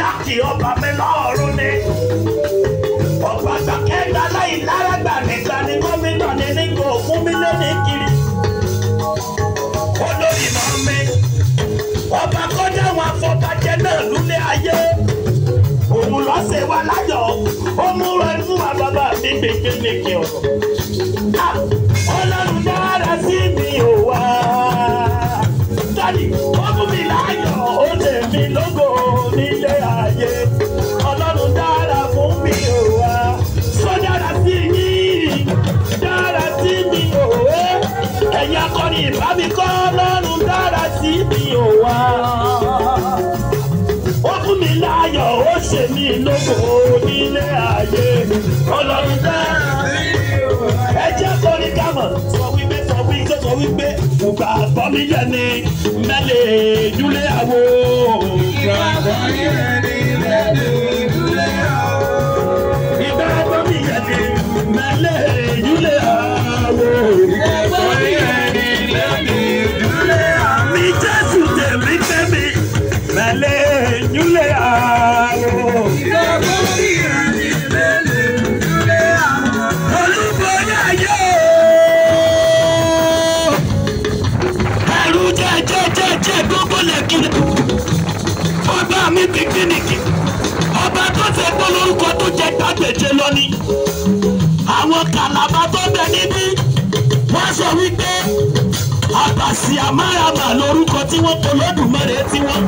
Jákì ọba mi lọ́rùn ni. Ọba gbàkẹ́gbà láì lárágbà nìkan ni gómìnà ní nígbà ògún mi lé ní kiri. Olórí mọ́ mi. Ọba kọjá wọn afọbajẹ náà lulẹ̀ ayé. Òun lọ ṣe wa láyọ̀. Ó mú rẹ̀ fún wa bàbá mi gbègbègbè ọ̀rọ̀. Ọlọ́run dára sí mi ò wá. Dádì, ó fún mi láyọ̀, ó lè mi lógo nílé ayé. Ọlọ́run dára fún mi ò wá. Sọ dára sí yín, dára sí mi ò wé. Ẹ̀yin akọni ìbá mi kọ́, Ọlọ́run dára sí mi ò wá. Ó fún mi láyọ̀, ó ṣe mí lógo nílé ayé. Ọlọ́run dára sí mi ò wá. Ẹ jẹ́ kọrin kámọ̀, sọ wípé ìgbà àgbọ̀ mi yẹ ni mẹ́lẹ̀ ìdúlé àwo. Ìgbà àgbọ̀ mi yẹ ni mẹ́lẹ̀ ìdúlé àwo. Ìgbà àgbọ̀ mi yẹ ni mẹ́lẹ̀ ìdúlé àwo. Ìgbà àgbọ̀ mi yẹ ni mẹ́lẹ̀ ìdúlé àwo. Mi Jésù tèmi tèmi mẹ́lẹ̀ ìdúlé àwo. Ìgbà àgbọ̀ mi yẹ ni mẹ́lẹ̀ ìdúlé àwo. Olúborí ayé. Jẹ́ gbogbo lẹ́kìlẹ̀. Ọba mi pìkìnìkì. Ọba tó ṣe gbọ́ lórúkọ tó jẹ gbàgbèjẹ lọ ni. Àwọn kàlàbà tó bẹ níbí. Wọ́n sọ wípé àbàsì àmáràmà lórúkọ tí wọ́n kọ lọ́dùmarè tí wọ́n.